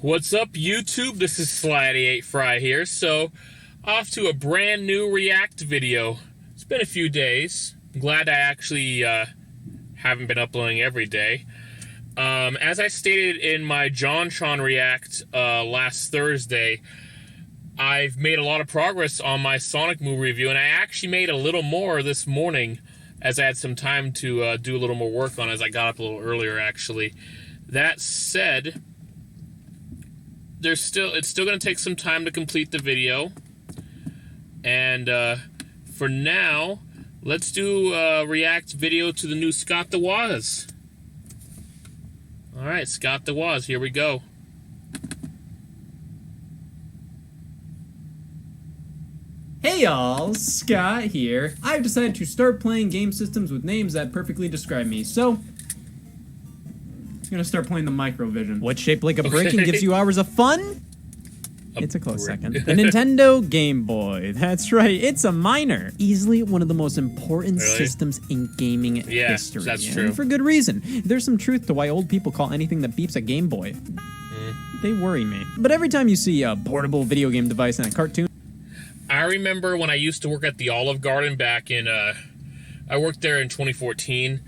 What's up, YouTube? This is Sly88Fry here. So, off to a brand new React video. It's been a few days. I'm glad I actually haven't been uploading every day. As I stated in my JonTron React last Thursday, I've made a lot of progress on my Sonic movie review, and I actually made a little more this morning as I had some time to do a little more work on it as I got up a little earlier, actually. That said, it's still going to take some time to complete the video, and for now, let's do a React video to the new Scott the Woz. Alright, Scott the Woz, here we go. Hey y'all, Scott here. I've decided to start playing game systems with names that perfectly describe me, so I'm gonna start playing the Microvision. What's shaped like a brick and gives you hours of fun? It's a close second. The Nintendo Game Boy. That's right, it's a minor. Easily one of the most important systems in gaming history. That's true. And for good reason. There's some truth to why old people call anything that beeps a Game Boy. They worry me. But every time you see a portable video game device in a cartoon, I remember when I used to work at the Olive Garden back in, I worked there in 2014.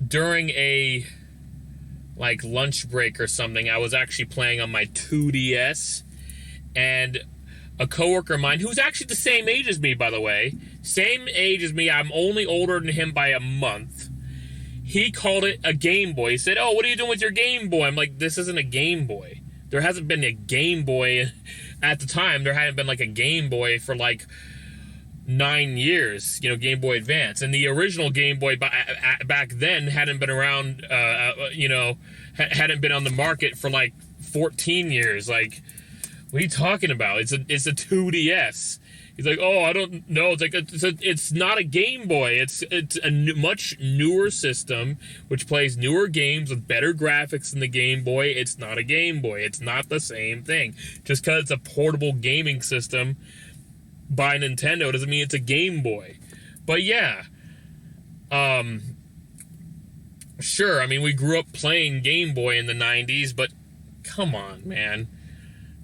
During a, lunch break or something, I was actually playing on my 2DS, and a coworker of mine, who's actually the same age as me, by the way, same age as me, I'm only older than him by a month, he called it a Game Boy. He said, "Oh, what are you doing with your Game Boy?" I'm like, this isn't a Game Boy. There hasn't been a Game Boy at the time. There hadn't been a Game Boy for 9 years, Game Boy Advance. And the original Game Boy back then hadn't been around, hadn't been on the market for 14 years. What are you talking about? It's a 2DS. He's like, "Oh, I don't know." It's not a Game Boy. It's a much newer system which plays newer games with better graphics than the Game Boy. It's not a Game Boy. It's not the same thing. Just because it's a portable gaming system by Nintendo doesn't mean it's a Game Boy. But yeah, sure. I mean, we grew up playing Game Boy in the 90s, but come on, man.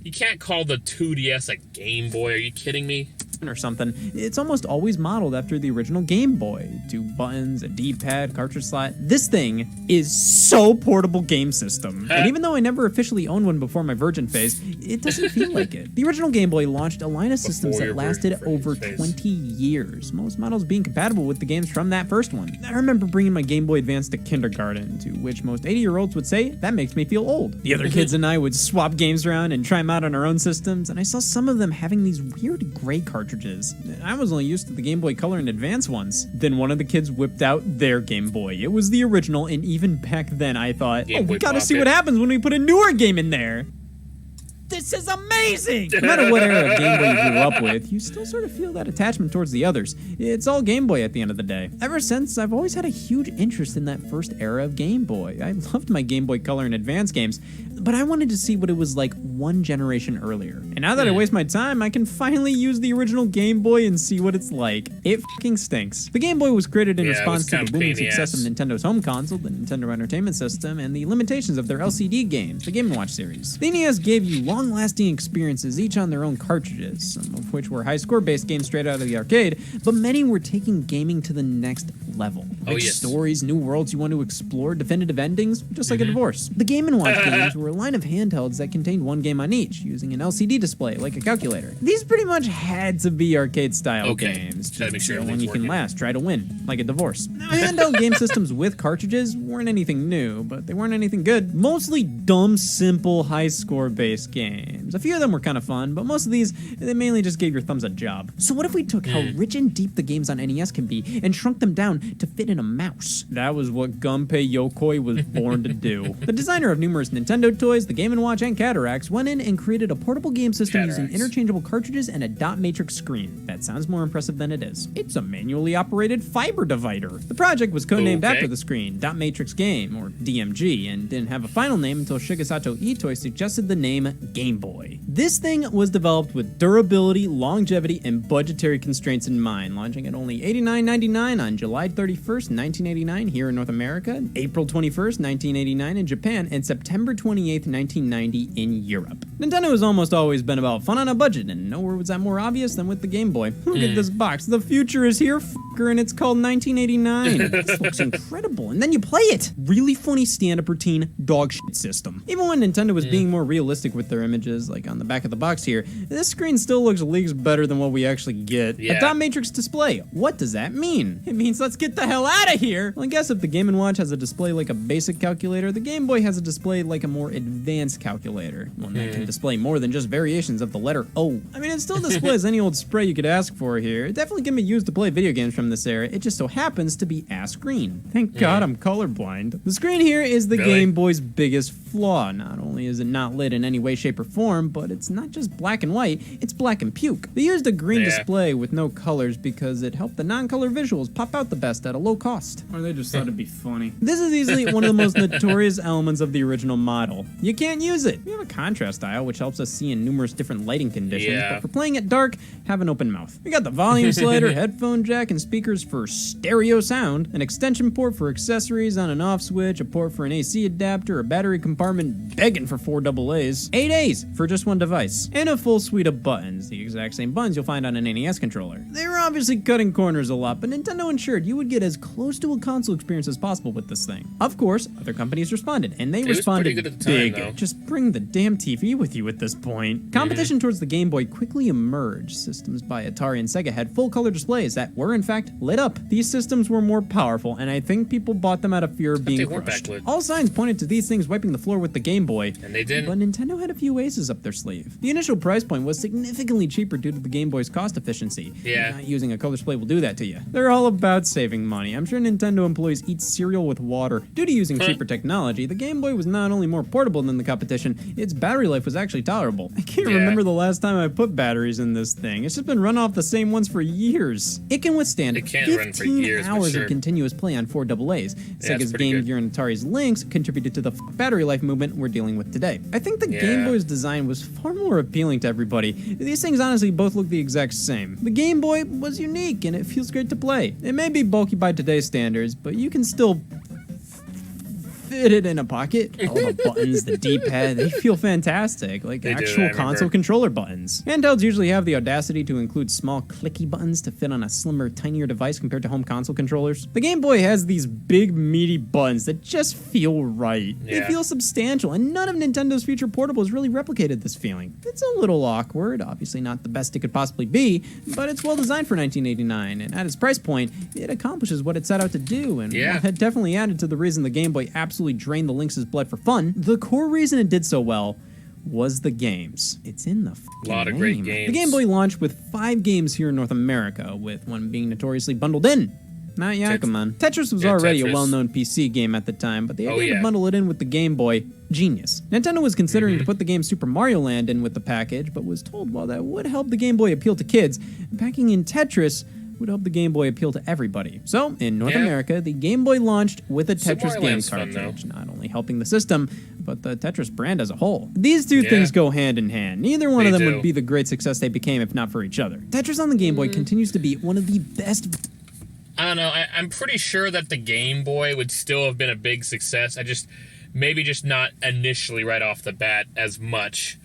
You can't call the 2DS a Game Boy. Are you kidding me? Or something, it's almost always modeled after the original Game Boy. 2 buttons, a D-pad, cartridge slot. This thing is so portable game system. And even though I never officially owned one before my virgin phase, it doesn't feel like it. The original Game Boy launched a line of systems that lasted over 20 years, most models being compatible with the games from that first one. I remember bringing my Game Boy Advance to kindergarten, to which most 80-year-olds would say, "That makes me feel old." The other kids and I would swap games around and try them out on our own systems, and I saw some of them having these weird gray cartridges. I was only used to the Game Boy Color and Advance ones. Then one of the kids whipped out their Game Boy. It was the original, and even back then I thought, "Oh, we gotta see what happens when we put a newer game in there. This is amazing!" No matter what era of Game Boy you grew up with, you still sort of feel that attachment towards the others. It's all Game Boy at the end of the day. Ever since, I've always had a huge interest in that first era of Game Boy. I loved my Game Boy Color and Advance games, but I wanted to see what it was like one generation earlier. And now that I waste my time, I can finally use the original Game Boy and see what it's like. It fucking stinks. The Game Boy was created in response to the booming success of Nintendo's home console, the Nintendo Entertainment System, and the limitations of their LCD games, the Game & Watch series. The NES gave you long-lasting experiences, each on their own cartridges, some of which were high-score-based games straight out of the arcade, but many were taking gaming to the next level. Rich stories, new worlds you want to explore, definitive endings, just like a divorce. The Game & Watch games were a line of handhelds that contained one game on each, using an LCD display like a calculator. These pretty much had to be arcade-style games, just so one you can last, try to win, like a divorce. Now, handheld game systems with cartridges weren't anything new, but they weren't anything good. Mostly dumb, simple, high-score-based games. A few of them were kind of fun, but most of these, they mainly just gave your thumbs a job. So what if we took how rich and deep the games on NES can be and shrunk them down to fit in a mouse? That was what Gunpei Yokoi was born to do. The designer of numerous Nintendo toys, the Game & Watch, and KDICARUS went in and created a portable game system using KDICARUS. interchangeable cartridges and a dot matrix screen. That sounds more impressive than it is. It's a manually operated fiber divider. The project was codenamed after the screen, Dot Matrix Game, or DMG, and didn't have a final name until Shigesato Itoi suggested the name Game Boy. This thing was developed with durability, longevity, and budgetary constraints in mind, launching at only $89.99 on July 31st, 1989 here in North America, April 21st, 1989 in Japan, and September 28th, 1990 in Europe. Nintendo has almost always been about fun on a budget, and nowhere was that more obvious than with the Game Boy. Look at this box. The future is here, f***er, and it's called 1989. This looks incredible. And then you play it. Really funny stand-up routine dog shit system. Even when Nintendo was being more realistic with their images, like on the back of the box here, this screen still looks leagues better than what we actually get. Yeah. A dot matrix display. What does that mean? It means let's get the hell out of here. Well, I guess if the Game & Watch has a display like a basic calculator, the Game Boy has a display like a more advanced calculator, one that can display more than just variations of the letter O. I mean, it still displays any old spray you could ask for here. It definitely can be used to play video games from this era. It just so happens to be ass green. Thank God I'm colorblind. The screen here is the Game Boy's biggest flaw. Not only is it not lit in any way, shape, or form, but it's not just black and white, it's black and puke. They used a green display with no colors because it helped the non-color visuals pop out the best at a low cost. Or they just thought it'd be funny. This is easily one of the most notorious elements of the original model. You can't use it. We have a contrast dial, which helps us see in numerous different lighting conditions, but for playing it dark, have an open mouth. We got the volume slider, headphone jack, and speakers for stereo sound, an extension port for accessories, on and off switch, a port for an AC adapter, a battery compartment begging for 4 AA's, 8 A's for just one device, and a full suite of buttons, the exact same buttons you'll find on an NES controller. They were obviously cutting corners a lot, but Nintendo ensured you would get as close to a console experience as possible with this thing. Of course, other companies responded, and they responded big. Just bring the damn TV with you at this point. Competition towards the Game Boy quickly emerged. Systems by Atari and Sega had full-color displays that were, in fact, lit up. These systems were more powerful, and I think people bought them out of fear of being crushed. All signs pointed to these things wiping the floor with the Game Boy, and they did. But Nintendo had a few aces up their sleeve. The initial price point was significantly cheaper due to the Game Boy's cost efficiency. Not using a color display will do that to you. They're all about saving money. I'm sure Nintendo employees eat cereal with water. Due to using cheaper technology, the Game Boy was not only more portable than the competition, its battery life was actually tolerable. I can't remember the last time I put batteries in this thing. It's just been run off the same ones for years. It can withstand 15 hours of continuous play on 4 AA's. Sega's Game Gear and Atari's Lynx contributed to the battery life movement we're dealing with today. I think the Game Boy's design was far more appealing to everybody. These things honestly both look the exact same. The Game Boy was unique and it feels great to play. It may be bulky by today's standards, but you can still fit it in a pocket. All the buttons, the D-pad, they feel fantastic, like actual console controller buttons. Handhelds usually have the audacity to include small clicky buttons to fit on a slimmer, tinier device compared to home console controllers. The Game Boy has these big, meaty buttons that just feel right. They feel substantial, and none of Nintendo's future portables really replicated this feeling. It's a little awkward, obviously not the best it could possibly be, but it's well designed for 1989, and at its price point, it accomplishes what it set out to do, and had definitely added to the reason the Game Boy absolutely drained the Lynx's blood for fun. The core reason it did so well was the games. It's in the f***ing lot of great games. The Game Boy launched with 5 games here in North America, with one being notoriously bundled in. Not Yakuman. Tetris was already a well-known PC game at the time, but the idea to bundle it in with the Game Boy, genius. Nintendo was considering to put the game Super Mario Land in with the package, but was told while that would help the Game Boy appeal to kids, packing in Tetris would help the Game Boy appeal to everybody. So, in North America, the Game Boy launched with a Tetris game cartridge, not only helping the system, but the Tetris brand as a whole. These two things go hand in hand. Neither one of them would be the great success they became if not for each other. Tetris on the Game Boy continues to be one of the best... I don't know, I'm pretty sure that the Game Boy would still have been a big success. Maybe just not initially right off the bat as much.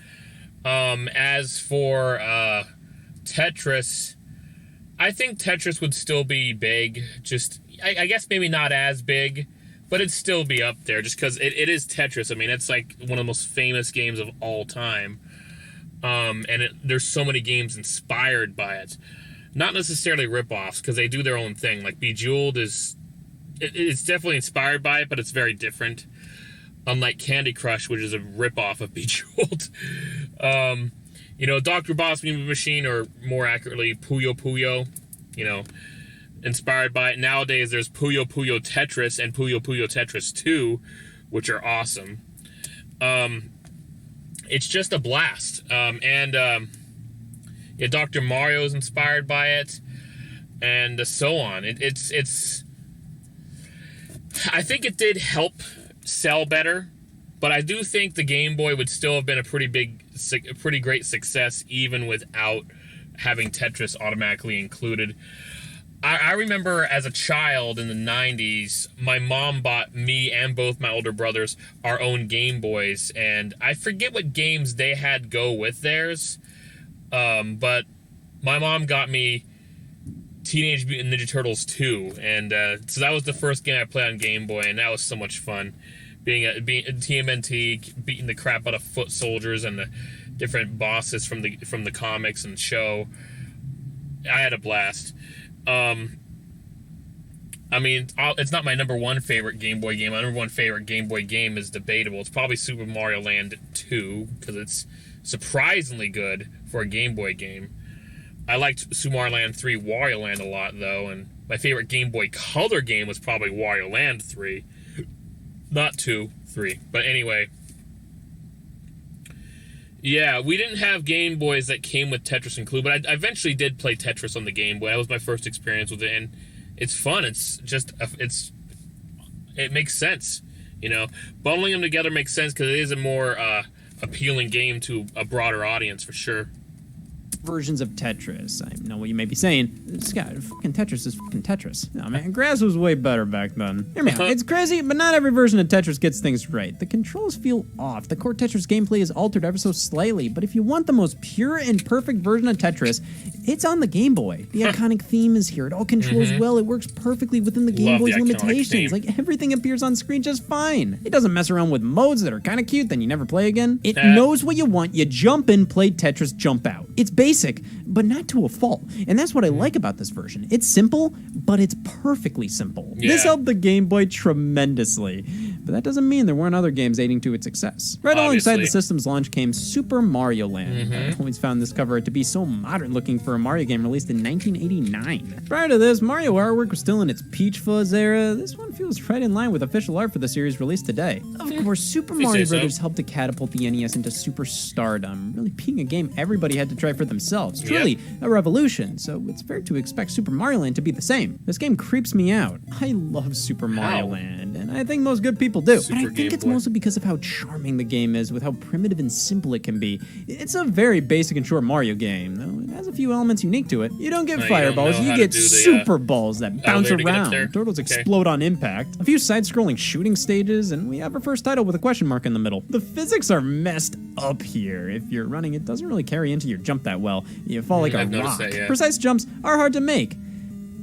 As for Tetris... I think Tetris would still be big, I guess maybe not as big, but it'd still be up there, just because it is Tetris. I mean, it's like one of the most famous games of all time, and there's so many games inspired by it. Not necessarily rip-offs, because they do their own thing. Like, Bejeweled it's definitely inspired by it, but it's very different. Unlike Candy Crush, which is a rip-off of Bejeweled. Dr. Boss Movie Machine, or more accurately, Puyo Puyo, inspired by it. Nowadays, there's Puyo Puyo Tetris and Puyo Puyo Tetris 2, which are awesome. It's just a blast. Yeah, Dr. Mario is inspired by it, and so on. It's. I think it did help sell better, but I do think the Game Boy would still have been a pretty great success even without having Tetris automatically included. I remember as a child in the 90s, my mom bought me and both my older brothers our own Game Boys, and I forget what games they had go with theirs, but my mom got me Teenage Mutant Ninja Turtles 2, and so that was the first game I played on Game Boy, and that was so much fun. Being TMNT, beating the crap out of foot soldiers and the different bosses from the comics and show. I had a blast. I mean, it's not my number one favorite Game Boy game. My number one favorite Game Boy game is debatable. It's probably Super Mario Land 2, because it's surprisingly good for a Game Boy game. I liked Super Mario Land 3 Wario Land a lot, though, and my favorite Game Boy Color game was probably Wario Land 3. Not 2, 3. But anyway. Yeah, we didn't have Game Boys that came with Tetris included, but I eventually did play Tetris on the Game Boy. That was my first experience with it, and it's fun. It's just, it makes sense, you know. Bundling them together makes sense because it is a more appealing game to a broader audience, for sure. Versions of Tetris. I know what you may be saying. Scott, fucking Tetris is fucking Tetris. No, man, grass was way better back then. Hear me out. It's crazy, but not every version of Tetris gets things right. The controls feel off. The core Tetris gameplay is altered ever so slightly, but if you want the most pure and perfect version of Tetris, it's on the Game Boy. The iconic theme is here. It all controls well. It works perfectly within the Game Boy's limitations. Like, everything appears on screen just fine. It doesn't mess around with modes that are kind of cute, then you never play again. It knows what you want. You jump in, play Tetris, jump out. It's basic, but not to a fault. And that's what I like about this version. It's simple, but it's perfectly simple. Yeah. This helped the Game Boy tremendously. But that doesn't mean there weren't other games aiding to its success. Right alongside the system's launch came Super Mario Land. I've always found this cover art to be so modern looking for a Mario game released in 1989. Prior to this, Mario artwork was still in its Peach Fuzz era. This one feels right in line with official art for the series released today. Of course, Super Mario Bros. Helped to catapult the NES into superstardom, really being a game everybody had to try for themselves. Truly a revolution, so it's fair to expect Super Mario Land to be the same. This game creeps me out. I love Super Mario Land, and I think most good people do. But I think it's mostly because of how charming the game is, with how primitive and simple it can be. It's a very basic and short Mario game, though it has a few elements unique to it. You don't get fireballs, you get super balls that bounce around. Turtles explode on impact. A few side-scrolling shooting stages, and we have our first title with a question mark in the middle. The physics are messed up here. If you're running, it doesn't really carry into your jump that well. You fall like a rock. Precise jumps are hard to make.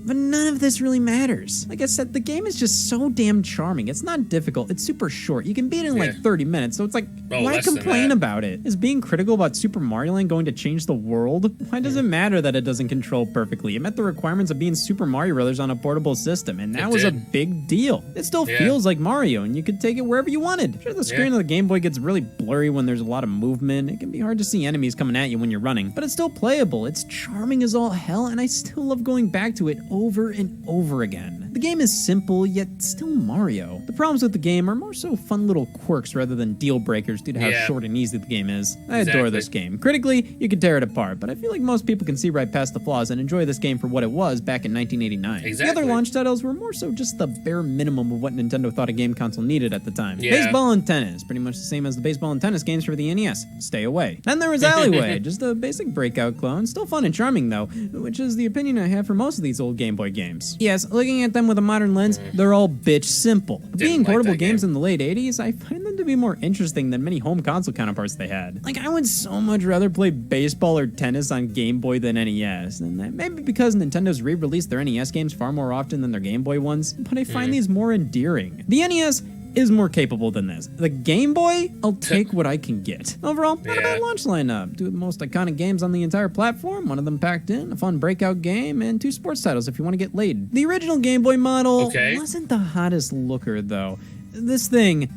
But none of this really matters. Like I said, the game is just so damn charming. It's not difficult. It's super short. You can beat it in like 30 minutes, so it's like, why complain about it? Is being critical about Super Mario Land going to change the world? Why does it matter that it doesn't control perfectly? It met the requirements of being Super Mario Brothers on a portable system, and that was a big deal. It still feels like Mario, and you could take it wherever you wanted. Sure, the screen of the Game Boy gets really blurry when there's a lot of movement. It can be hard to see enemies coming at you when you're running, but it's still playable. It's charming as all hell, and I still love going back to it over and over again. The game is simple, yet still Mario. The problems with the game are more so fun little quirks rather than deal breakers due to how short and easy the game is. I adore this game. Critically, you could tear it apart, but I feel like most people can see right past the flaws and enjoy this game for what it was back in 1989. The other launch titles were more so just the bare minimum of what Nintendo thought a game console needed at the time. Baseball and tennis, pretty much the same as the baseball and tennis games for the NES. Stay away. Then there was Alleyway, just a basic breakout clone, still fun and charming though, which is the opinion I have for most of these old Game Boy games. Yes, looking at them with a modern lens, they're all bitch simple. Being portable games in the late 80s, I find them to be more interesting than many home console counterparts they had. Like, I would so much rather play baseball or tennis on Game Boy than NES, and that may be because Nintendo's re-released their NES games far more often than their Game Boy ones, but I find these more endearing. The NES is more capable than this. The Game Boy, I'll take what I can get. Overall, not a bad launch lineup. Two of the most iconic games on the entire platform, one of them packed in, a fun breakout game, and 2 sports titles if you want to get laid. The original Game Boy model wasn't the hottest looker, though. This thing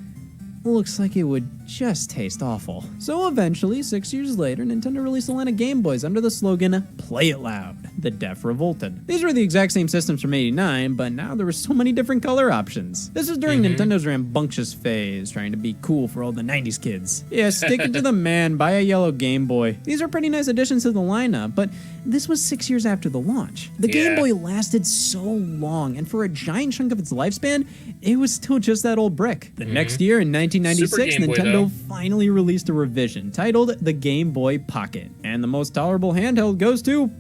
looks like it would just taste awful. So eventually, 6 years later, Nintendo released a line of Game Boys under the slogan, "Play it loud." the deaf revolted. These were the exact same systems from '89, but now there were so many different color options. This was during Nintendo's rambunctious phase, trying to be cool for all the '90s kids. Yeah, stick it to the man, buy a yellow Game Boy. These are pretty nice additions to the lineup, but this was 6 years after the launch. The Game Boy lasted so long, and for a giant chunk of its lifespan, it was still just that old brick. The next year, in 1996, Nintendo finally released a revision titled the Game Boy Pocket, and the most tolerable handheld goes to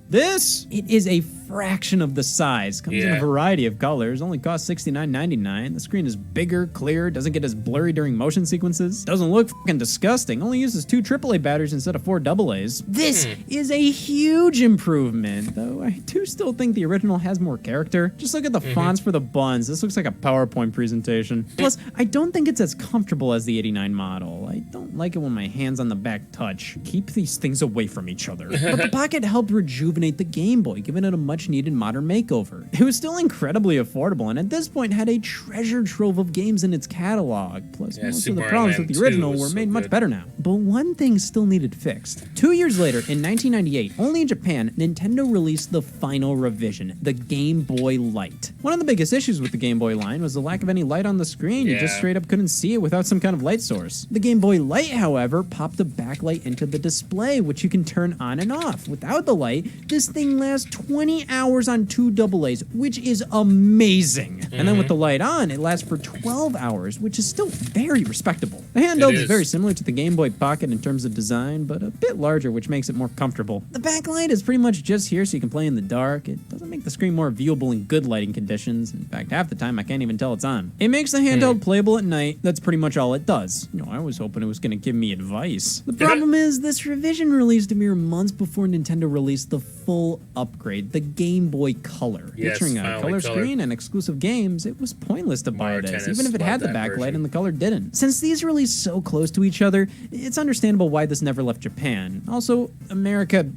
this. It is a fraction of the size, comes in a variety of colors, only costs $69.99. The screen is bigger, clearer, doesn't get as blurry during motion sequences, doesn't look fucking disgusting, only uses 2 AAA batteries instead of 4 AA's. This is a huge improvement, though I do still think the original has more character. Just look at the fonts for the buttons. This looks like a PowerPoint presentation. Plus, I don't think it's as comfortable as the '89 model. I don't like it when my hands on the back touch. Keep these things away from each other. But the Pocket helped rejuvenate the Game Boy, giving it a much needed modern makeover. It was still incredibly affordable, and at this point had a treasure trove of games in its catalog. Plus, most of the problems with the original were made much better now. But one thing still needed fixed. 2 years later, in 1998, only in Japan, Nintendo released the final revision, the Game Boy Light. One of the biggest issues with the Game Boy line was the lack of any light on the screen. You just straight up couldn't see it without some kind of light source. The Game Boy Light, however, popped a backlight into the display, which you can turn on and off. Without the light, this thing lasts 20 hours on 2 AA's, which is amazing. And then with the light on, it lasts for 12 hours, which is still very respectable. The handheld is very similar to the Game Boy Pocket in terms of design, but a bit larger, which makes it more comfortable. The backlight is pretty much just here so you can play in the dark. It doesn't make the screen more viewable in good lighting conditions. In fact, half the time I can't even tell it's on. It makes the handheld playable at night. That's pretty much all it does. You know, I was hoping it was going to give me advice. The problem is, this revision released a mere months before Nintendo released the full upgrade, the Game Boy Color. Featuring a color screen and exclusive games, it was pointless to buy this, even if it had the backlight and the color didn't. Since these released so close to each other, it's understandable why this never left Japan. Also, America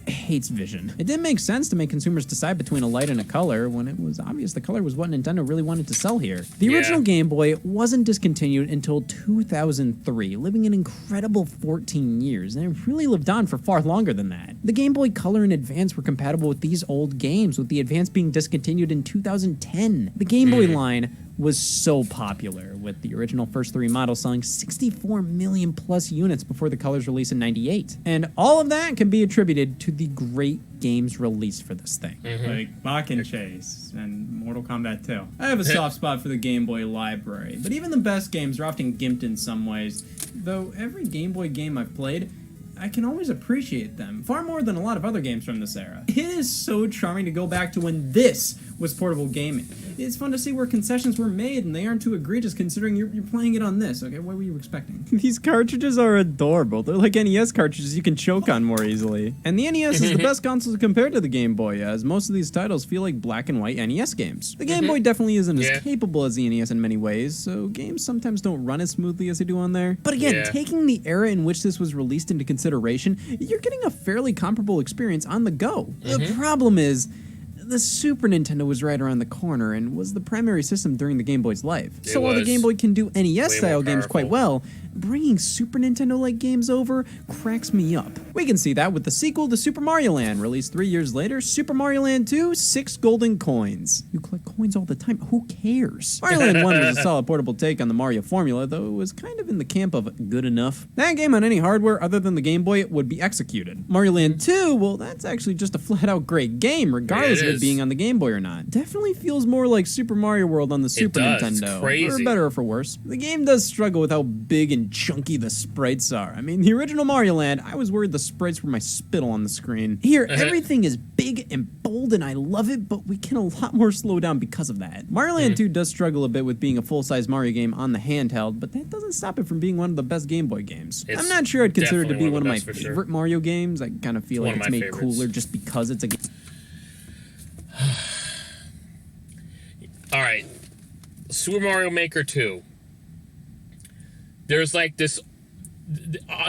hates vision. It didn't make sense to make consumers decide between a light and a color when it was obvious the color was what Nintendo really wanted to sell here. The original Game Boy wasn't discontinued until 2003, living an incredible 14 years, and it really lived on for far longer than that. The Game Boy Color and Advance were compatible with these old games, with the Advance being discontinued in 2010. The Game Boy line was so popular, with the original first 3 models selling 64 million plus units before the Color's release in '98. And all of that can be attributed to the great games released for this thing. Like Bach and Chase and Mortal Kombat 2. I have a soft spot for the Game Boy library, but even the best games are often gimped in some ways. Though every Game Boy game I've played, I can always appreciate them, far more than a lot of other games from this era. It is so charming to go back to when this was portable gaming. It's fun to see where concessions were made, and they aren't too egregious considering you're playing it on this. Okay, what were you expecting? These cartridges are adorable. They're like NES cartridges you can choke on more easily. And the NES is the best console compared to the Game Boy, as most of these titles feel like black and white NES games. The Game Boy definitely isn't as capable as the NES in many ways, so games sometimes don't run as smoothly as they do on there. But again, taking the era in which this was released into consideration, you're getting a fairly comparable experience on the go. The problem is, the Super Nintendo was right around the corner and was the primary system during the Game Boy's life. So while the Game Boy can do NES-style games quite well, bringing Super Nintendo-like games over cracks me up. We can see that with the sequel to Super Mario Land, released 3 years later, Super Mario Land 2, 6 golden coins. You collect coins all the time, who cares? Mario Land 1 was a solid portable take on the Mario formula, though it was kind of in the camp of good enough. That game on any hardware other than the Game Boy would be executed. Mario Land 2, well, that's actually just a flat-out great game, regardless of it being on the Game Boy or not. Definitely feels more like Super Mario World on the Super Nintendo. For better or for worse. The game does struggle with how big and chunky the sprites are. I mean, the original Mario Land, I was worried the sprites were my spittle on the screen. Here, everything is big and bold and I love it, but we can a lot more slow down because of that. Mario Land 2 does struggle a bit with being a full-size Mario game on the handheld, but that doesn't stop it from being one of the best Game Boy games. I'm not sure I'd consider it to be one of my favorite Mario games. I kind of feel like it's made cooler just because it's a game. Alright, Super Mario Maker 2. There's like this,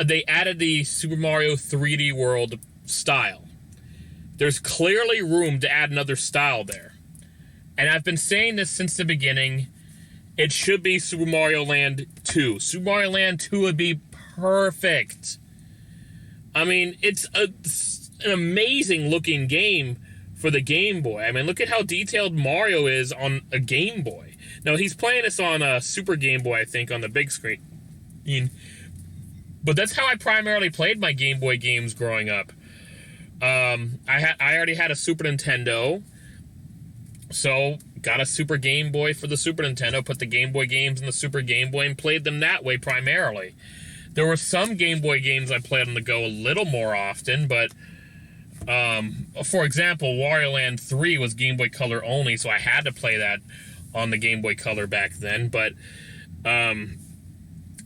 they added the Super Mario 3D World style. There's clearly room to add another style there. And I've been saying this since the beginning, it should be Super Mario Land 2. Super Mario Land 2 would be perfect. I mean, it's an amazing looking game for the Game Boy. I mean, look at how detailed Mario is on a Game Boy. Now, he's playing this on a Super Game Boy, I think, on the big screen. But that's how I primarily played my Game Boy games growing up. I already had a Super Nintendo, so got a Super Game Boy for the Super Nintendo, put the Game Boy games in the Super Game Boy, and played them that way primarily. There were some Game Boy games I played on the go a little more often, but for example, Wario Land 3 was Game Boy Color only, so I had to play that on the Game Boy Color back then. But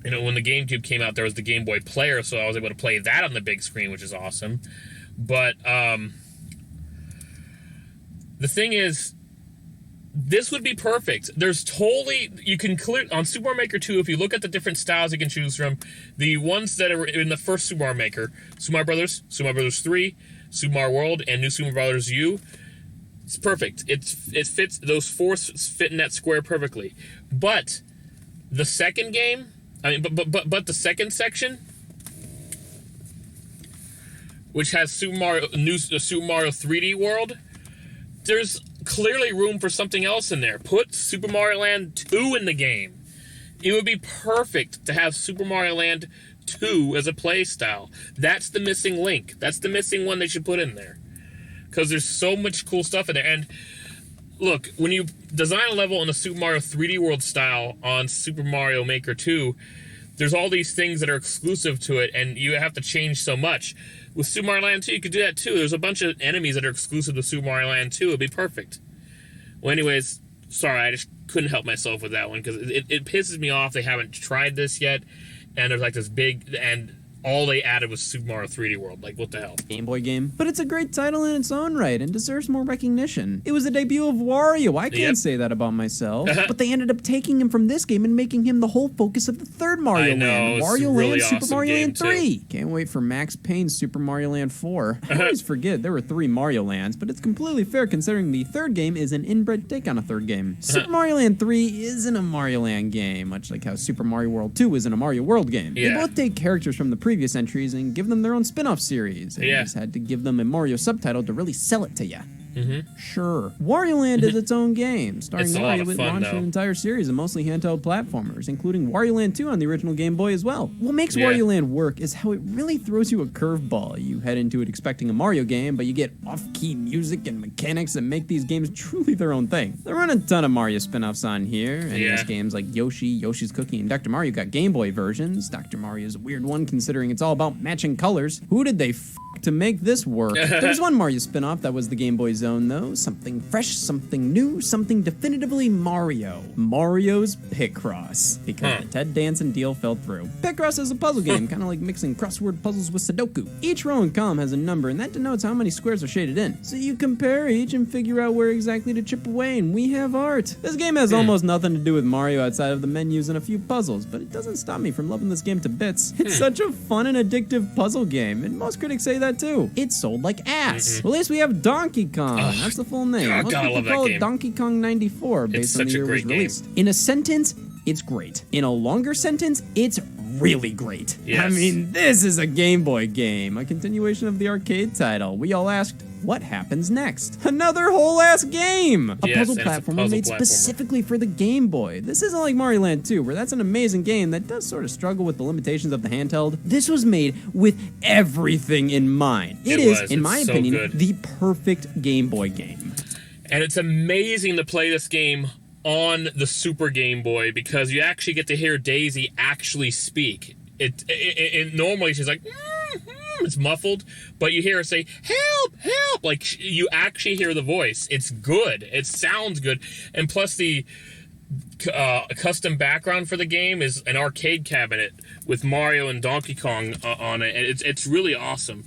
you know, when the GameCube came out, there was the Game Boy Player, so I was able to play that on the big screen, which is awesome. But the thing is, this would be perfect. There's totally, you can clear, on Super Mario Maker 2, if you look at the different styles you can choose from, the ones that are in the first Super Mario Maker, Super Mario Brothers, Super Mario Brothers 3, Super Mario World, and New Super Mario Brothers U, it's perfect. It fits, those four fit in that square perfectly. But the second game, I mean, but the second section, which has Super Mario 3D World, there's clearly room for something else in there. Put Super Mario Land 2 in the game. It would be perfect to have Super Mario Land 2 as a play style. That's the missing link. That's the missing one they should put in there. Because there's so much cool stuff in there. And look, when you design a level in a Super Mario 3D World style on Super Mario Maker 2, there's all these things that are exclusive to it, and you have to change so much. With Super Mario Land 2, you could do that too. There's a bunch of enemies that are exclusive to Super Mario Land 2. It'd be perfect. Well, anyways, sorry, I just couldn't help myself with that one, because it pisses me off they haven't tried this yet, and there's like this big, and all they added was Super Mario 3D World. Like, what the hell? Game Boy game. But it's a great title in its own right and deserves more recognition. It was the debut of Wario. I can't say that about myself. But they ended up taking him from this game and making him the whole focus of the third Mario Land. Mario really Land, awesome Super Mario Land 3. Too. Can't wait for Max Payne's Super Mario Land 4. I always forget there were 3 Mario Lands, but it's completely fair considering the third game is an inbred take on a third game. Super Mario Land 3 isn't a Mario Land game, much like how Super Mario World 2 isn't a Mario World game. They both take characters from the previous entries and give them their own spin-off series. And you just had to give them a Mario subtitle to really sell it to you. Sure. Wario Land is its own game. Starring Mario, it launched an entire series of mostly handheld platformers, including Wario Land 2 on the original Game Boy as well. What makes Wario Land work is how it really throws you a curveball. You head into it expecting a Mario game, but you get off-key music and mechanics that make these games truly their own thing. There aren't a ton of Mario spin-offs on here. NES games like Yoshi, Yoshi's Cookie, and Dr. Mario got Game Boy versions. Dr. Mario's a weird one considering it's all about matching colors. Who did they to make this work? There was one Mario spin-off that was the Game Boy Zone, though. Something fresh, something new, something definitively Mario. Mario's Picross. Because the Ted Danson deal fell through. Picross is a puzzle game, kind of like mixing crossword puzzles with Sudoku. Each row and column has a number, and that denotes how many squares are shaded in. So you compare each and figure out where exactly to chip away, and we have art. This game has almost nothing to do with Mario outside of the menus and a few puzzles, but it doesn't stop me from loving this game to bits. It's such a fun and addictive puzzle game, and most critics say that too. It's sold like ass. Well, at least we have Donkey Kong. That's the full name. Most people call it Donkey Kong 94 based on the year it was released. In a sentence, it's great. In a longer sentence, it's really great. I mean, this is a Game Boy game, a continuation of the arcade title. We all asked, what happens next? Another whole ass game! A puzzle platformer made specifically for the Game Boy. This isn't like Mario Land 2, where that's an amazing game that does sort of struggle with the limitations of the handheld. This was made with everything in mind. It is, in my opinion, the perfect Game Boy game. And it's amazing to play this game on the Super Game Boy because you actually get to hear Daisy actually speak. It normally she's like, it's muffled, but you hear her say, help, help. Like, you actually hear the voice. It's good. It sounds good. And plus the custom background for the game is an arcade cabinet with Mario and Donkey Kong on it. And it's really awesome.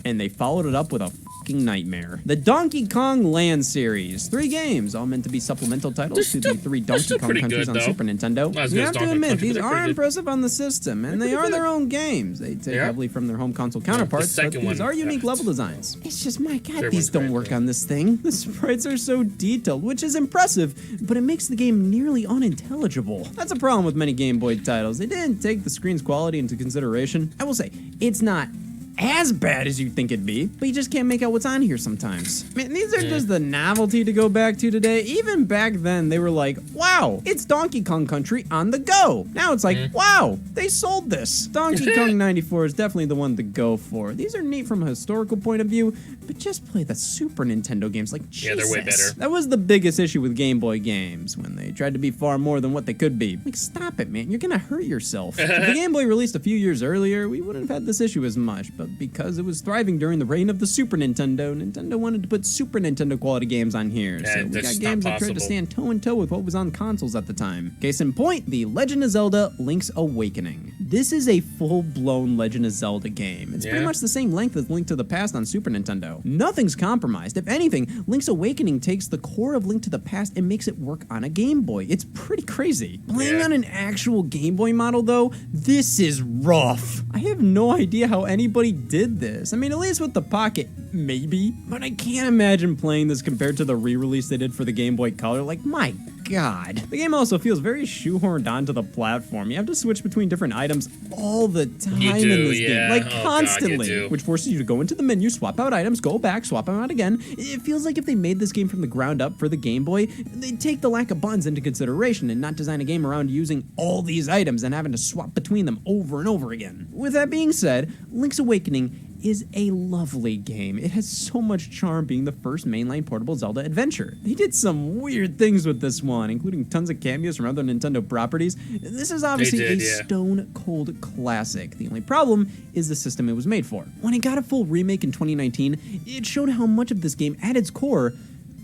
And they followed it up with a nightmare. The Donkey Kong Land series. 3 games, all meant to be supplemental titles to the 3 Donkey Kong countries on Super Nintendo. You have to admit, these are impressive on the system, and they are their own games. They take heavily from their home console counterparts, but these are unique level designs. It's just, my God, these don't work on this thing. The sprites are so detailed, which is impressive, but it makes the game nearly unintelligible. That's a problem with many Game Boy titles. They didn't take the screen's quality into consideration. I will say, it's not as bad as you think it'd be, but you just can't make out what's on here sometimes. Man, these are just the novelty to go back to today. Even back then, they were like, wow, it's Donkey Kong Country on the go. Now it's like, wow, they sold this. Donkey Kong 94 is definitely the one to go for. These are neat from a historical point of view, but just play the Super Nintendo games. Like, Jesus. Yeah, they're way better. That was the biggest issue with Game Boy games, when they tried to be far more than what they could be. Like, stop it, man. You're gonna hurt yourself. If the Game Boy released a few years earlier, we wouldn't have had this issue as much, but because it was thriving during the reign of the Super Nintendo, Nintendo wanted to put Super Nintendo quality games on here, so we got games that tried to stand toe-and-toe with what was on consoles at the time. Case in point, The Legend of Zelda Link's Awakening. This is a full-blown Legend of Zelda game. It's pretty much the same length as Link to the Past on Super Nintendo. Nothing's compromised. If anything, Link's Awakening takes the core of Link to the Past and makes it work on a Game Boy. It's pretty crazy. Playing on an actual Game Boy model, though, this is rough. I have no idea how anybody did this. I mean, at least with the Pocket, maybe. But I can't imagine playing this compared to the re-release they did for the Game Boy Color. Like, my God. The game also feels very shoehorned onto the platform. You have to switch between different items all the time in this game. Like, constantly. Which forces you to go into the menu, swap out items, go back, swap them out again. It feels like if they made this game from the ground up for the Game Boy, they'd take the lack of buttons into consideration and not design a game around using all these items and having to swap between them over and over again. With that being said, Link's Awakening is a lovely game. It has so much charm being the first mainline portable Zelda adventure. They did some weird things with this one, including tons of cameos from other Nintendo properties. This is obviously a stone-cold classic. The only problem is the system it was made for. When it got a full remake in 2019, it showed how much of this game at its core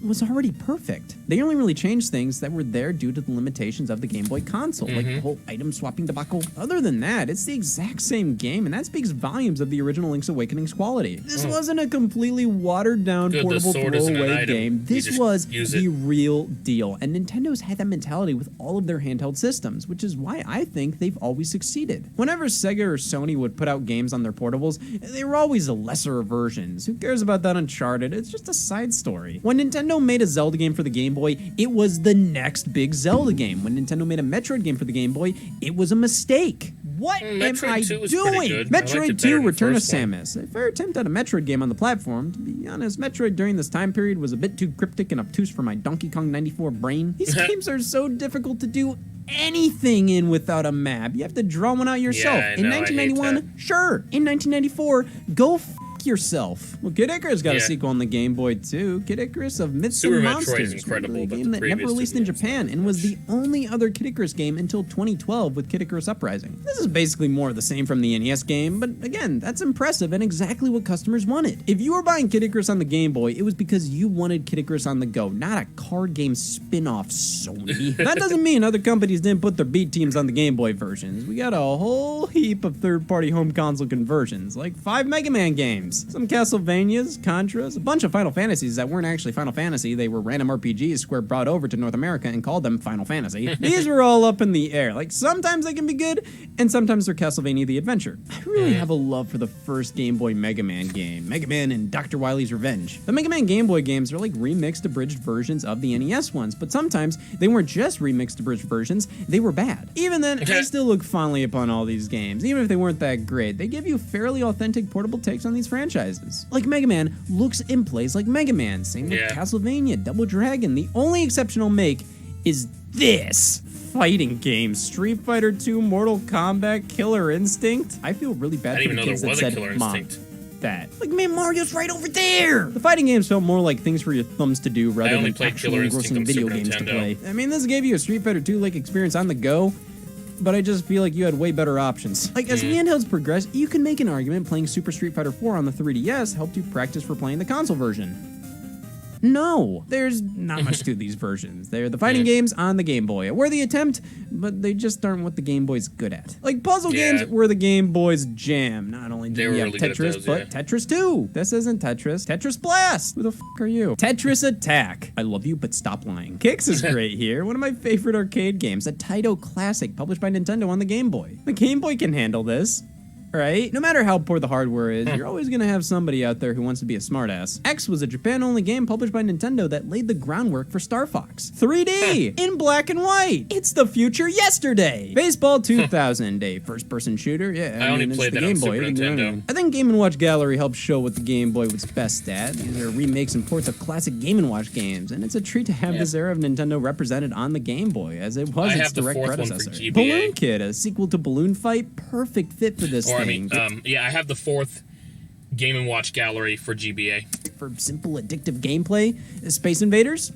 was already perfect. They only really changed things that were there due to the limitations of the Game Boy console, like the whole item swapping debacle. Other than that, it's the exact same game, and that speaks volumes of the original Link's Awakening's quality. This wasn't a completely watered-down portable throwaway game. This was the real deal, and Nintendo's had that mentality with all of their handheld systems, which is why I think they've always succeeded. Whenever Sega or Sony would put out games on their portables, they were always lesser versions. Who cares about that Uncharted? It's just a side story. When Nintendo made a Zelda game for the Game Boy, it was the next big Zelda game. When Nintendo made a Metroid game for the Game Boy, it was a mistake. What am I doing? Metroid 2 Return of Samus. A fair attempt at a Metroid game on the platform. To be honest, Metroid during this time period was a bit too cryptic and obtuse for my Donkey Kong 94 brain. These games are so difficult to do anything in without a map. You have to draw one out yourself. In 1991, sure. In 1994, go yourself. Well, Kid Icarus got a sequel on the Game Boy too. Kid Icarus of Myths and Monsters, a game that never released in Japan and was the only other Kid Icarus game until 2012 with Kid Icarus Uprising. This is basically more of the same from the NES game, but again, that's impressive and exactly what customers wanted. If you were buying Kid Icarus on the Game Boy, it was because you wanted Kid Icarus on the go, not a card game spin-off, Sony. That doesn't mean other companies didn't put their B teams on the Game Boy versions. We got a whole heap of third-party home console conversions, like 5 Mega Man games, some Castlevanias, Contras, a bunch of Final Fantasies that weren't actually Final Fantasy, they were random RPGs Square brought over to North America and called them Final Fantasy. These were all up in the air. Like, sometimes they can be good, and sometimes they're Castlevania the Adventure. I really have a love for the first Game Boy Mega Man game, Mega Man and Dr. Wily's Revenge. The Mega Man Game Boy games are like remixed, abridged versions of the NES ones, but sometimes they weren't just remixed, abridged versions, they were bad. Even then, I still look fondly upon all these games, even if they weren't that great. They give you fairly authentic portable takes on these franchises. Like Mega Man looks and plays like Mega Man, same with Castlevania, Double Dragon. The only exception I'll make is this fighting game, Street Fighter 2, Mortal Kombat, Killer Instinct. I feel really bad for the kids that said, Mom, that. Like, man, Mario's right over there! The fighting games felt more like things for your thumbs to do rather than actual engrossing video games to play. I mean, this gave you a Street Fighter 2-like experience on the go, but I just feel like you had way better options. Like, as handhelds progress, you can make an argument playing Super Street Fighter 4 on the 3DS helped you practice for playing the console version. No, there's not much to these versions. They're the fighting games on the Game Boy. A worthy attempt, but they just aren't what the Game Boy's good at. Like, puzzle games were the Game Boy's jam. Not only do we have Tetris, but Tetris 2. This isn't Tetris. Tetris Blast! Who the f*** are you? Tetris Attack. I love you, but stop lying. Kicks is great here. One of my favorite arcade games. A Taito classic published by Nintendo on the Game Boy. The Game Boy can handle this. right? No matter how poor the hardware is, you're always gonna have somebody out there who wants to be a smartass. X was a Japan-only game published by Nintendo that laid the groundwork for Star Fox. 3D! In black and white! It's the future yesterday! Baseball 2000, a first-person shooter. Yeah, I only it's played the that on Game Boy. Super Nintendo. I think Game & Watch Gallery helped show what the Game Boy was best at. These are remakes and ports of classic Game & Watch games, and it's a treat to have this era of Nintendo represented on the Game Boy, as it was I its have the direct fourth one for predecessor. GBA. Balloon Kid, a sequel to Balloon Fight, perfect fit for this Or, thing. I have the fourth Game & Watch Gallery for GBA. For simple, addictive gameplay, Space Invaders?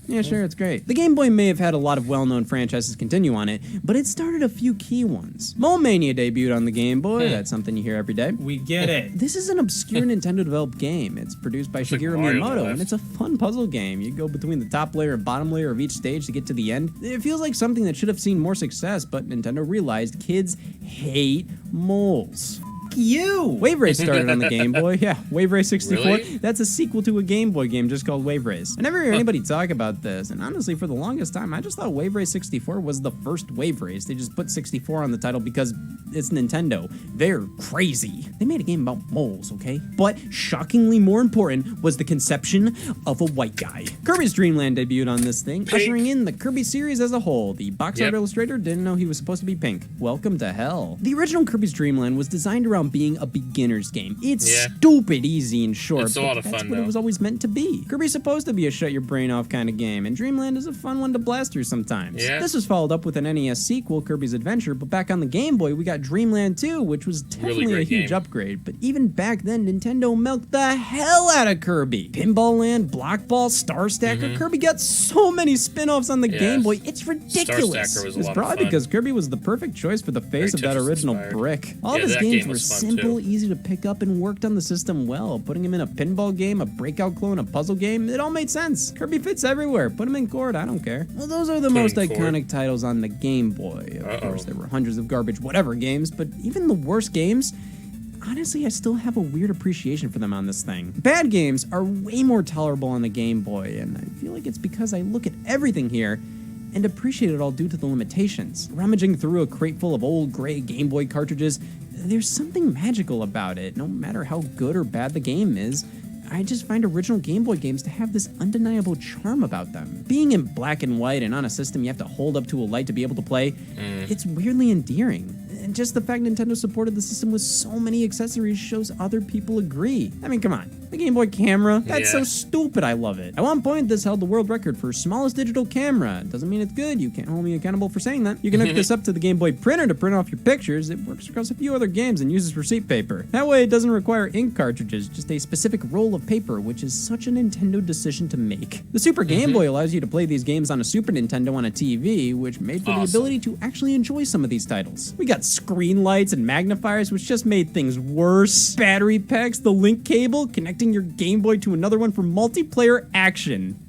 Yeah, sure, it's great. The Game Boy may have had a lot of well-known franchises continue on it, but it started a few key ones. Mole Mania debuted on the Game Boy. That's something you hear every day. We get it. This is an obscure Nintendo-developed game. It's produced by like Shigeru Mario Miyamoto, left. and it's a fun puzzle game. You go between the top layer and bottom layer of each stage to get to the end. It feels like something that should have seen more success, but Nintendo realized kids hate moles. You! Wave Race started on the Game Boy. Yeah, Wave Race 64. Really? That's a sequel to a Game Boy game just called Wave Race. I never hear anybody talk about this, and honestly, for the longest time, I just thought Wave Race 64 was the first Wave Race. They just put 64 on the title because it's Nintendo. They're crazy. They made a game about moles, okay? But shockingly more important was the conception of a white guy. Kirby's Dream Land debuted on this thing, ushering in the Kirby series as a whole. The box art illustrator didn't know he was supposed to be pink. Welcome to hell. The original Kirby's Dream Land was designed around being a beginner's game. It's stupid easy and short, It's a but lot of that's fun, what though. it was always meant to be. Kirby's supposed to be a shut your brain off kind of game, and Dreamland is a fun one to blast through sometimes. Yeah. This was followed up with an NES sequel, Kirby's Adventure, but back on the Game Boy, we got Dreamland 2, which was definitely a great huge game. upgrade. But even back then, Nintendo milked the hell out of Kirby. Pinball Land, Block Ball, Star Stacker. Kirby got so many spin-offs on the Game Boy. It's ridiculous. Stacker was a It's lot of probably fun. because Kirby was the perfect choice for the face of that Tetris original inspired. brick. All of Yeah, his that games game were was fun, simple, too. easy to pick up, and worked on the system well. Putting him in a pinball game, a breakout clone, a puzzle game, it all made sense. Kirby fits everywhere. Put him in court, I don't care. Well, those are the most in court. iconic titles on the Game Boy. Of course, there were hundreds of garbage whatever games, but even the worst games, honestly, I still have a weird appreciation for them on this thing. Bad games are way more tolerable on the Game Boy, and I feel like it's because I look at everything here and appreciate it all due to the limitations. Rummaging through a crate full of old gray Game Boy cartridges, there's something magical about it. No matter how good or bad the game is, I just find original Game Boy games to have this undeniable charm about them. Being in black and white and on a system you have to hold up to a light to be able to play, it's weirdly endearing. And just the fact Nintendo supported the system with so many accessories shows other people agree. I mean, come on. The Game Boy camera? That's so stupid, I love it. At one point, this held the world record for smallest digital camera. It doesn't mean it's good. You can't hold me accountable for saying that. You can hook this up to the Game Boy printer to print off your pictures. It works across a few other games and uses receipt paper. That way, it doesn't require ink cartridges, just a specific roll of paper, which is such a Nintendo decision to make. The Super Game Boy allows you to play these games on a Super Nintendo on a TV, which made for the ability to actually enjoy some of these titles. We got screen lights and magnifiers, which just made things worse. Battery packs, the link cable, connecting your Game Boy to another one for multiplayer action.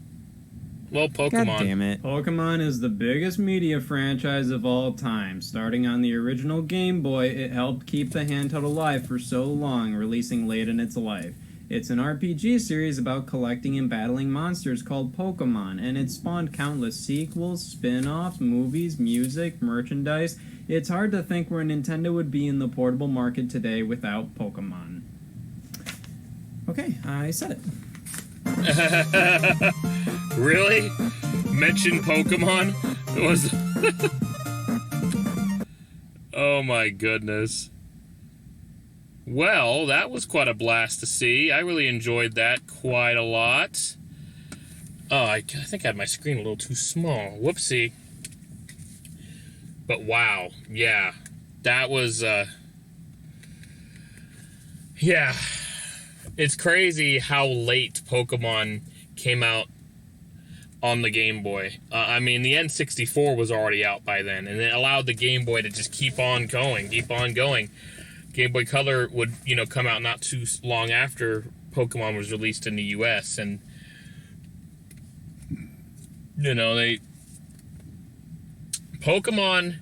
Well, Pokemon. God damn it. Pokemon is the biggest media franchise of all time. Starting on the original Game Boy, it helped keep the handheld alive for so long, releasing late in its life. It's an RPG series about collecting and battling monsters called Pokemon, and it spawned countless sequels, spin-offs, movies, music, merchandise. It's hard to think where Nintendo would be in the portable market today without Pokemon. Okay, I said it. Really? Mention Pokemon? It was. Oh my goodness. Well, that was quite a blast to see. I really enjoyed that quite a lot. Oh, I think I had my screen a little too small. Whoopsie. But wow, yeah. That was, yeah. It's crazy how late Pokemon came out on the Game Boy. I mean, the N64 was already out by then, and it allowed the Game Boy to just keep on going. Game Boy Color would, come out not too long after Pokemon was released in the US, and, Pokemon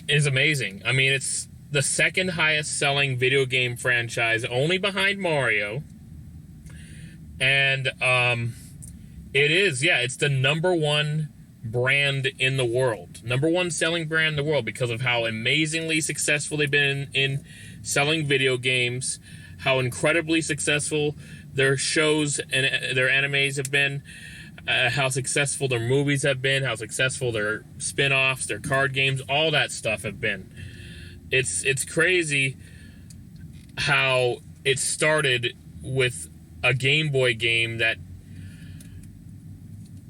is amazing. I mean, it's the second highest selling video game franchise, only behind Mario. And, it's the number one brand in the world. Number one selling brand in the world because of how amazingly successful they've been in selling video games, how incredibly successful their shows and their animes have been, how successful their movies have been, how successful their spin-offs, their card games, all that stuff have been. It's crazy how it started with a Game Boy game that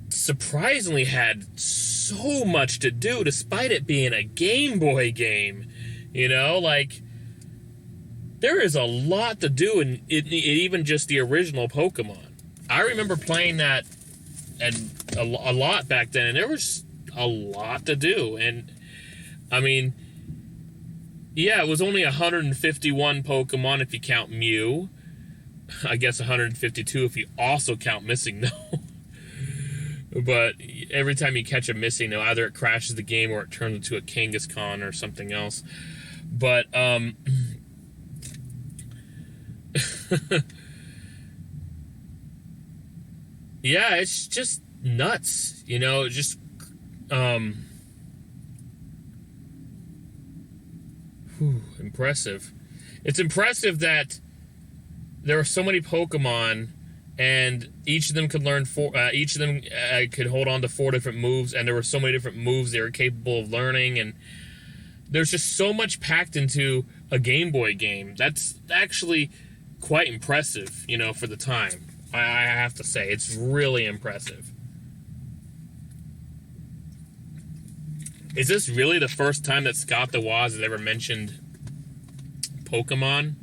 surprisingly had so much to do despite it being a Game Boy game. You know, like, there is a lot to do in it, even just the original Pokemon. I remember playing that and a lot back then, and there was a lot to do. And I mean, yeah, it was only 151 Pokemon if you count Mew. I guess 152 if you also count Missing No. But every time you catch a Missing No, either it crashes the game or it turns into a Kangaskhan or something else. But yeah, it's just nuts, you know, just impressive. It's impressive that there are so many Pokemon, and each of them could learn each of them could hold on to 4 different moves, and there were so many different moves they were capable of learning, and there's just so much packed into a Game Boy game. That's actually quite impressive, you know, for the time. I have to say, it's really impressive. Is this really the first time that Scott the Woz has ever mentioned Pokemon?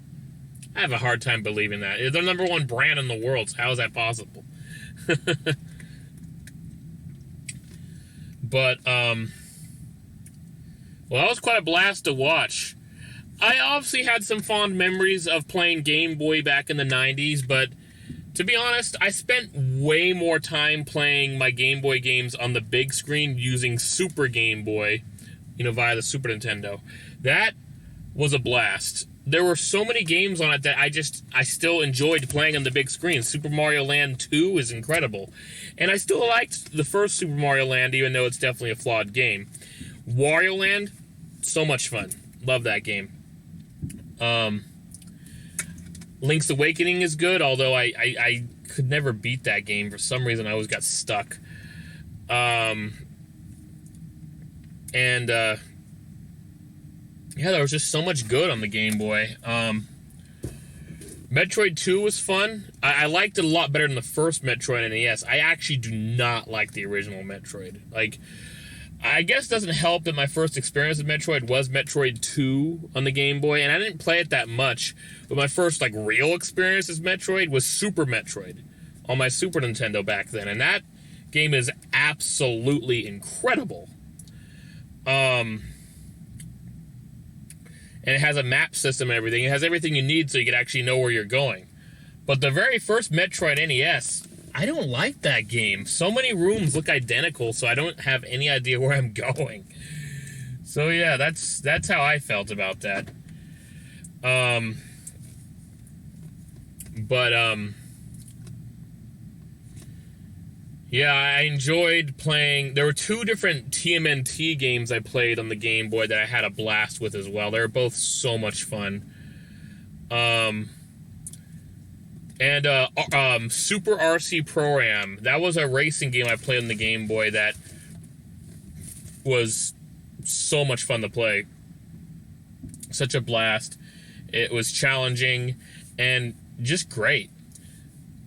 I have a hard time believing that. They're the number one brand in the world, so how is that possible? But, well, that was quite a blast to watch. I obviously had some fond memories of playing Game Boy back in the 90s, but to be honest, I spent way more time playing my Game Boy games on the big screen using Super Game Boy, you know, via the Super Nintendo. That was a blast. There were so many games on it that I still enjoyed playing on the big screen. Super Mario Land 2 is incredible. And I still liked the first Super Mario Land, even though it's definitely a flawed game. Wario Land, so much fun. Love that game. Link's Awakening is good, although I could never beat that game. For some reason, I always got stuck. Yeah, there was just so much good on the Game Boy. Metroid 2 was fun. I liked it a lot better than the first Metroid NES. I actually do not like the original Metroid. Like, I guess it doesn't help that my first experience with Metroid was Metroid 2 on the Game Boy, and I didn't play it that much. But my first, like, real experience as Metroid was Super Metroid on my Super Nintendo back then, and that game is absolutely incredible. And it has a map system and everything. It has everything you need so you can actually know where you're going. But the very first Metroid NES, I don't like that game. So many rooms look identical, so I don't have any idea where I'm going. So yeah, that's how I felt about that. Yeah, I enjoyed playing. There were 2 different TMNT games I played on the Game Boy that I had a blast with as well. They were both so much fun. Super RC Pro-Am. That was a racing game I played on the Game Boy that was so much fun to play. Such a blast. It was challenging and just great.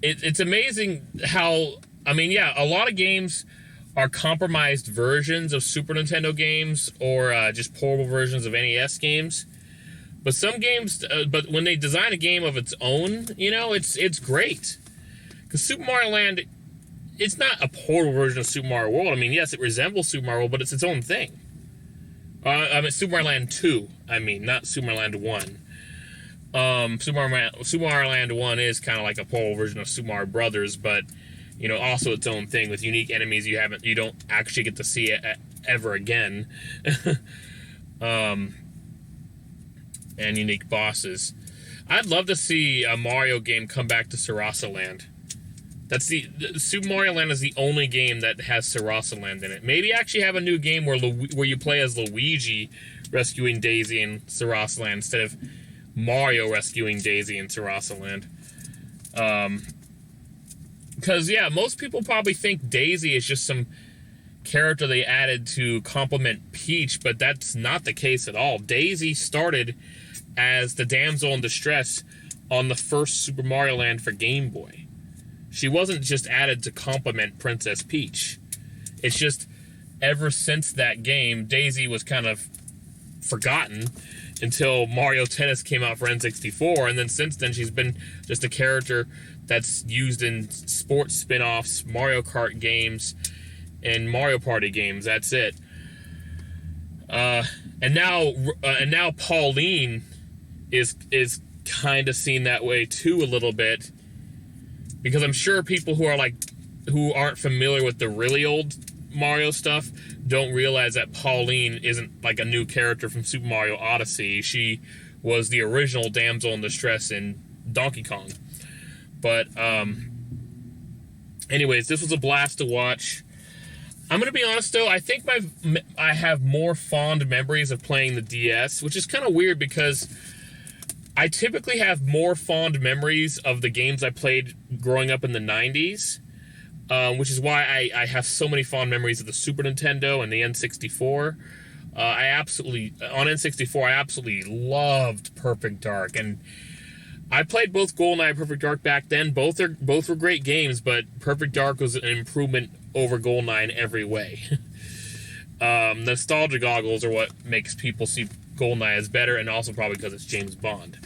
It's amazing how... I mean, yeah, a lot of games are compromised versions of Super Nintendo games or just portable versions of NES games. But some games, but when they design a game of its own, you know, it's great. Because Super Mario Land, it's not a portable version of Super Mario World. I mean, yes, it resembles Super Mario World, but it's its own thing. I mean, Super Mario Land 2, not Super Mario Land 1. Super Mario Land 1 is kind of like a portable version of Super Mario Brothers, but... you know, also its own thing with unique enemies you don't actually get to see it ever again. And unique bosses. I'd love to see a Mario game come back to Sarasa Land. That's the Super Mario Land is the only game that has Sarasa Land in it. Maybe actually have a new game where you play as Luigi rescuing Daisy in Sarasa Land instead of Mario rescuing Daisy in Sarasa Land. Because, yeah, most people probably think Daisy is just some character they added to complement Peach, but that's not the case at all. Daisy started as the damsel in distress on the first Super Mario Land for Game Boy. She wasn't just added to complement Princess Peach. It's just, ever since that game, Daisy was kind of forgotten until Mario Tennis came out for N64, and then since then she's been just a character that's used in sports spin-offs, Mario Kart games, and Mario Party games. That's it. And now Pauline is kind of seen that way too a little bit, because I'm sure people who aren't familiar with the really old Mario stuff don't realize that Pauline isn't like a new character from Super Mario Odyssey. She was the original damsel in distress in Donkey Kong. But anyways, this was a blast to watch. I'm gonna be honest though, I think I have more fond memories of playing the DS, which is kind of weird because I typically have more fond memories of the games I played growing up in the 90s, which is why I have so many fond memories of the Super Nintendo and the N64. On N64, I absolutely loved Perfect Dark, and I played both GoldenEye and Perfect Dark back then. Both were great games, but Perfect Dark was an improvement over GoldenEye in every way. Nostalgia goggles are what makes people see GoldenEye as better, and also probably because it's James Bond.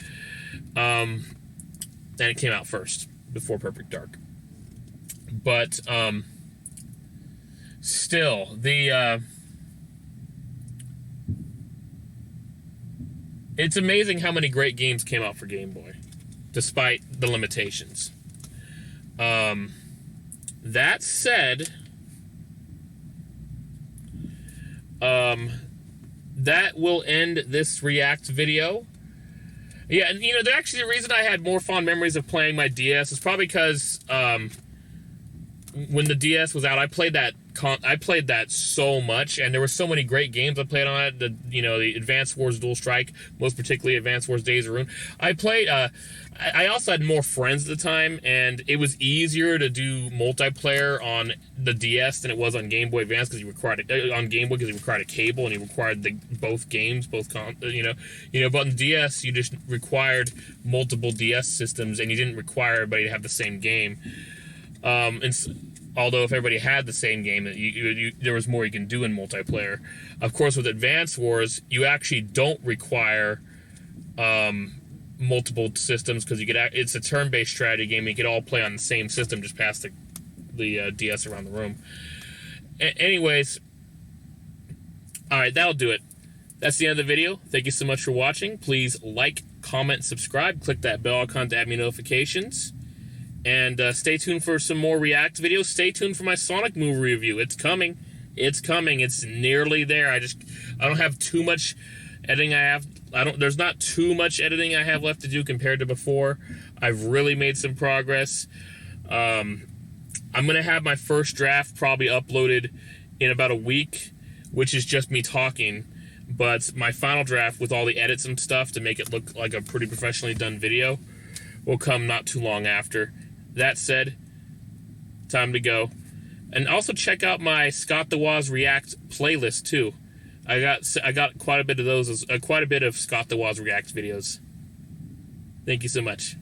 And it came out first, before Perfect Dark. But, still, it's amazing how many great games came out for Game Boy, despite the limitations. That said, that will end this React video. Yeah, and actually the reason I had more fond memories of playing my DS is probably because when the DS was out, I played that so much, and there were so many great games I played on it. The Advance Wars Dual Strike, most particularly Advance Wars Days of Ruin. I also had more friends at the time, and it was easier to do multiplayer on the DS than it was on Game Boy Advance because you required a cable and you required both games, but on the DS you just required multiple DS systems, and you didn't require everybody to have the same game. Although if everybody had the same game, there was more you can do in multiplayer. Of course, with Advance Wars, you actually don't require multiple systems because it's a turn-based strategy game. You could all play on the same system, just pass the DS around the room. Anyways, all right, that'll do it. That's the end of the video. Thank you so much for watching. Please like, comment, subscribe. Click that bell icon to add me notifications. And stay tuned for some more React videos. Stay tuned for my Sonic movie review. It's coming. It's coming. It's nearly there. I don't have too much editing. There's not too much editing I have left to do compared to before. I've really made some progress. I'm going to have my first draft probably uploaded in about a week, which is just me talking. But my final draft with all the edits and stuff to make it look like a pretty professionally done video will come not too long after. That said, time to go. And also check out my Scott the Woz React playlist too. I got quite a bit of those, quite a bit of Scott the Woz React videos. Thank you so much.